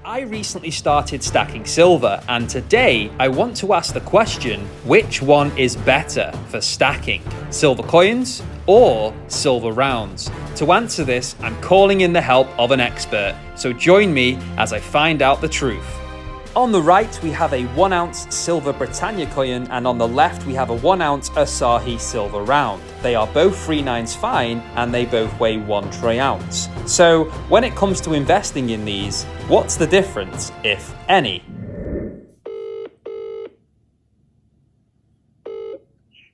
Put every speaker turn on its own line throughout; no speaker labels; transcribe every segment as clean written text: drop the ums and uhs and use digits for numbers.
I recently started stacking silver, and today I want to ask the question, which one is better for stacking? Silver coins or silver rounds? To answer this, I'm calling in the help of an expert, so join me as I find out the truth. On the right, we have a 1 ounce silver Britannia coin, and on the left, we have a 1 ounce Asahi silver round. They are both 3/9 fine, and they both weigh 1 troy ounce. So, when it comes to investing in these, what's the difference, if any?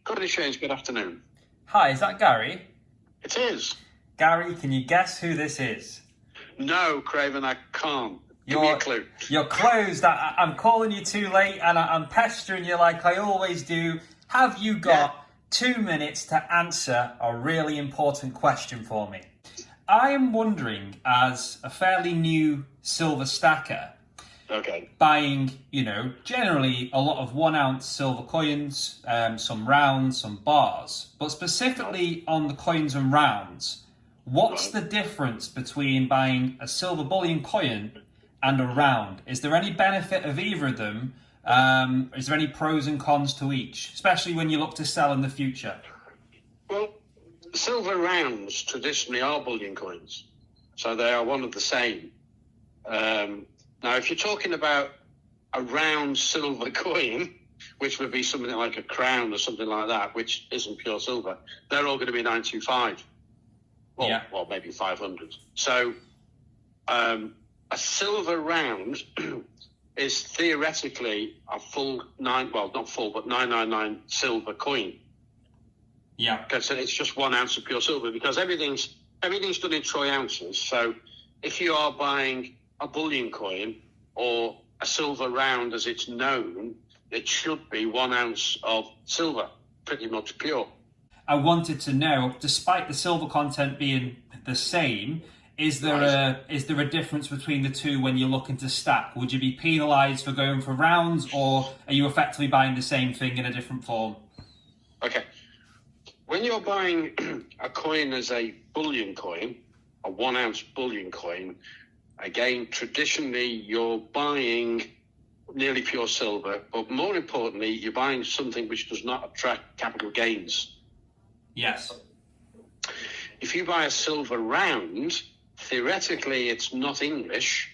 Good exchange, good afternoon.
Hi, is that Gary?
It is.
Gary, can you guess who this is?
No, Craven, I can't. Give me a clue.
You're closed. I'm calling you too late, and I'm pestering you like I always do. Have you got 2 minutes to answer a really important question for me? I am wondering, as a fairly new silver stacker, buying, generally a lot of 1 ounce silver coins, some rounds, some bars, but specifically on the coins and rounds, what's the difference between buying a silver bullion coin and a round? Is there any benefit of either of them? Is there any pros and cons to each, especially when you look to sell in the future?
Well, silver rounds traditionally are bullion coins, so they are one of the same. Now, if you're talking about a round silver coin, which would be something like a crown or something like that, which isn't pure silver, they're all going to be 925, or maybe 500. So, a silver round is theoretically a full not full, but 999 silver coin.
Yeah.
Because it's just 1 ounce of pure silver, because everything's done in troy ounces. So if you are buying a bullion coin or a silver round as it's known, it should be 1 ounce of silver, pretty much pure.
I wanted to know, despite the silver content being the same, is there a difference between the two when you're looking to stack? Would you be penalised for going for rounds, or are you effectively buying the same thing in a different form?
Okay. When you're buying a coin as a bullion coin, a 1 ounce bullion coin, again, traditionally you're buying nearly pure silver, but more importantly, you're buying something which does not attract capital gains.
Yes.
If you buy a silver round, theoretically, it's not English,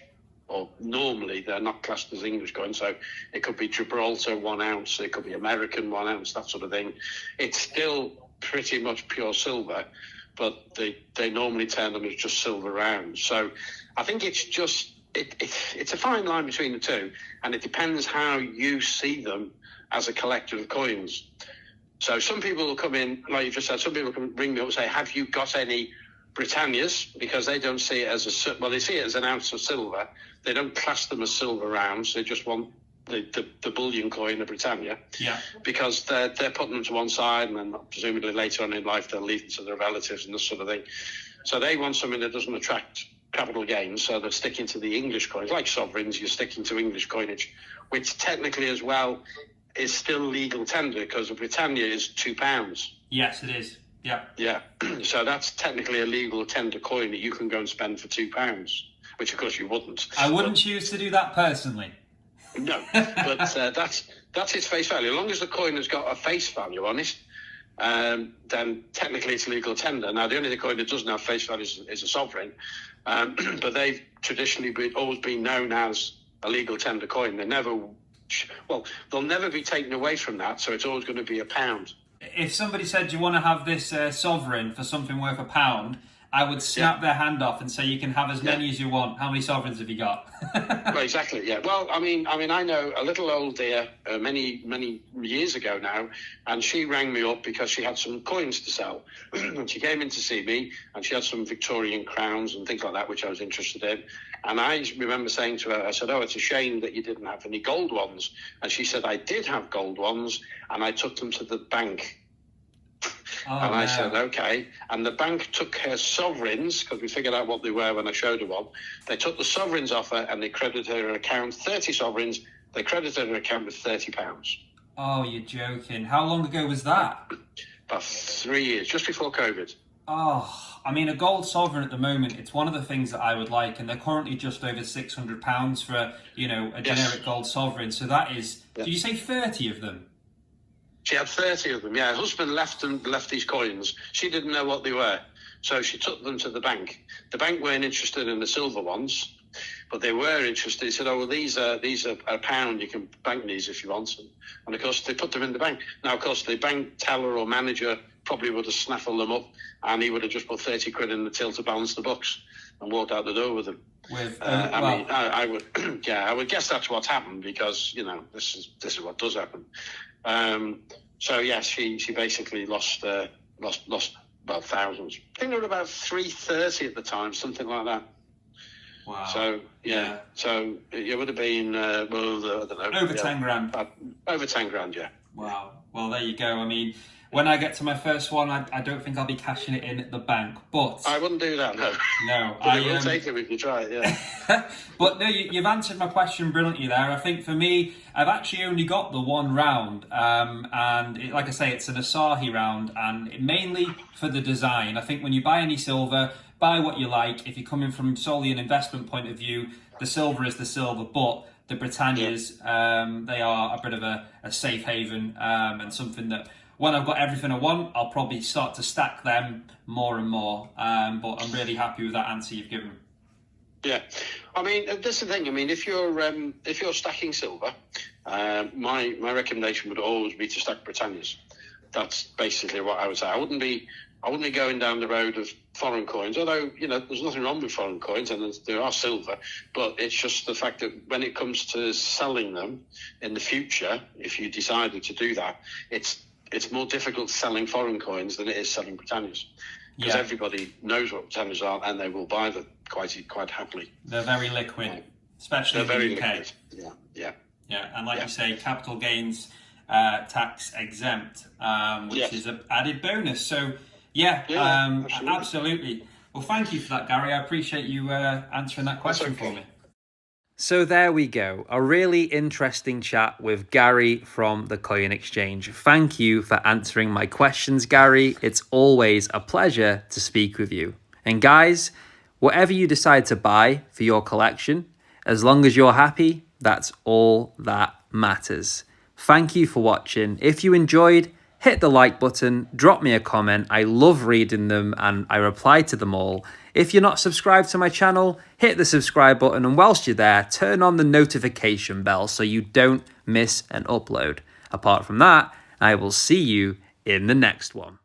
or normally they're not classed as English coins, so it could be Gibraltar 1 ounce, it could be American 1 ounce, that sort of thing. It's still pretty much pure silver, but they normally turn them as just silver rounds. So I think it's just, it's a fine line between the two, and it depends how you see them as a collector of coins. So some people will come in, like you just said, some people can ring me up and say, have you got any Britannias? Because they don't see it as they see it as an ounce of silver. They don't class them as silver rounds. They just want the bullion coin of Britannia.
Yeah.
Because they're putting them to one side, and then presumably later on in life they'll leave them to their relatives and this sort of thing. So they want something that doesn't attract capital gains, so they're sticking to the English coins. Like sovereigns, you're sticking to English coinage, which technically as well is still legal tender, because Britannia is £2.
Yes, it is. Yeah.
Yeah. So that's technically a legal tender coin that you can go and spend for £2, which of course you wouldn't.
I wouldn't choose to do that personally.
No, but that's its face value. As long as the coin has got a face value on it, then technically it's legal tender. Now, the only coin that doesn't have face value is a sovereign, but they've traditionally always been known as a legal tender coin. They'll never be taken away from that, so it's always going to be £1.
If somebody said, you want to have this sovereign for something worth £1, I would snap their hand off and say, you can have as many as you want. How many sovereigns have you got?
Well, exactly, yeah. Well, I mean, I know a little old dear many years ago now, and she rang me up because she had some coins to sell. And she came in to see me, and she had some Victorian crowns and things like that, which I was interested in. And I remember saying to her, I said, oh, it's a shame that you didn't have any gold ones. And she said, I did have gold ones, and I took them to the bank. And I said, okay. And the bank took her sovereigns, because we figured out what they were when I showed her one. They took the sovereigns off her, and they credited her account, 30 sovereigns. They credited her account with £30.
Oh, you're joking. How long ago was that?
About 3 years, just before COVID.
Oh, I mean, a gold sovereign at the moment, it's one of the things that I would like, and they're currently just over £600 for, a
Yes.
generic gold sovereign. So that is,
Yeah.
did you say 30 of them?
She had 30 of them, yeah. Her husband left these coins. She didn't know what they were, so she took them to the bank. The bank weren't interested in the silver ones, but they were interested. He said, "Oh, well, these are a pound. You can bank these if you want." And of course, they put them in the bank. Now, of course, the bank teller or manager probably would have snaffled them up, and he would have just put 30 quid in the till to balance the books and walked out the door with them. I would, yeah, I would guess that's what's happened, because this is what does happen. So yes, she basically lost about thousands. I think there were about 330 at the time, something like that.
Wow.
So yeah. So it would have been I don't know,
over 10 grand.
Over 10 grand, yeah.
Wow. Well, there you go. I mean, when I get to my first one, I don't think I'll be cashing it in at the bank, but
I wouldn't do that. No.
No,
I will take it if you try it. Yeah.
But no, you've answered my question brilliantly there. I think for me, I've actually only got the one round, and like I say, it's an Asahi round, and mainly for the design. I think when you buy any silver, buy what you like. If you're coming from solely an investment point of view, the silver is the silver, but the Britannias, they are a bit of a safe haven, and something that when I've got everything I want, I'll probably start to stack them more and more. But I'm really happy with that answer you've given.
Yeah, I mean, that's the thing. I mean, if you're stacking silver, my recommendation would always be to stack Britannias. That's basically what I would say. I wouldn't be going down the road of foreign coins, although, there's nothing wrong with foreign coins, and there are silver, but it's just the fact that when it comes to selling them in the future, if you decided to do that, it's more difficult selling foreign coins than it is selling Britannias, because everybody knows what Britannias are, and they will buy them quite happily.
They're very liquid, especially in the UK.
Liquid.
Yeah, and like you say, capital gains tax exempt, which is an added bonus. So absolutely. Well, thank you for that, Gary. I appreciate you answering that question for me. So there we go. A really interesting chat with Gary from the Coin Exchange. Thank you for answering my questions, Gary. It's always a pleasure to speak with you. And guys, whatever you decide to buy for your collection, as long as you're happy, that's all that matters. Thank you for watching. If you enjoyed, hit the like button, drop me a comment. I love reading them and I reply to them all. If you're not subscribed to my channel, hit the subscribe button, and whilst you're there, turn on the notification bell so you don't miss an upload. Apart from that, I will see you in the next one.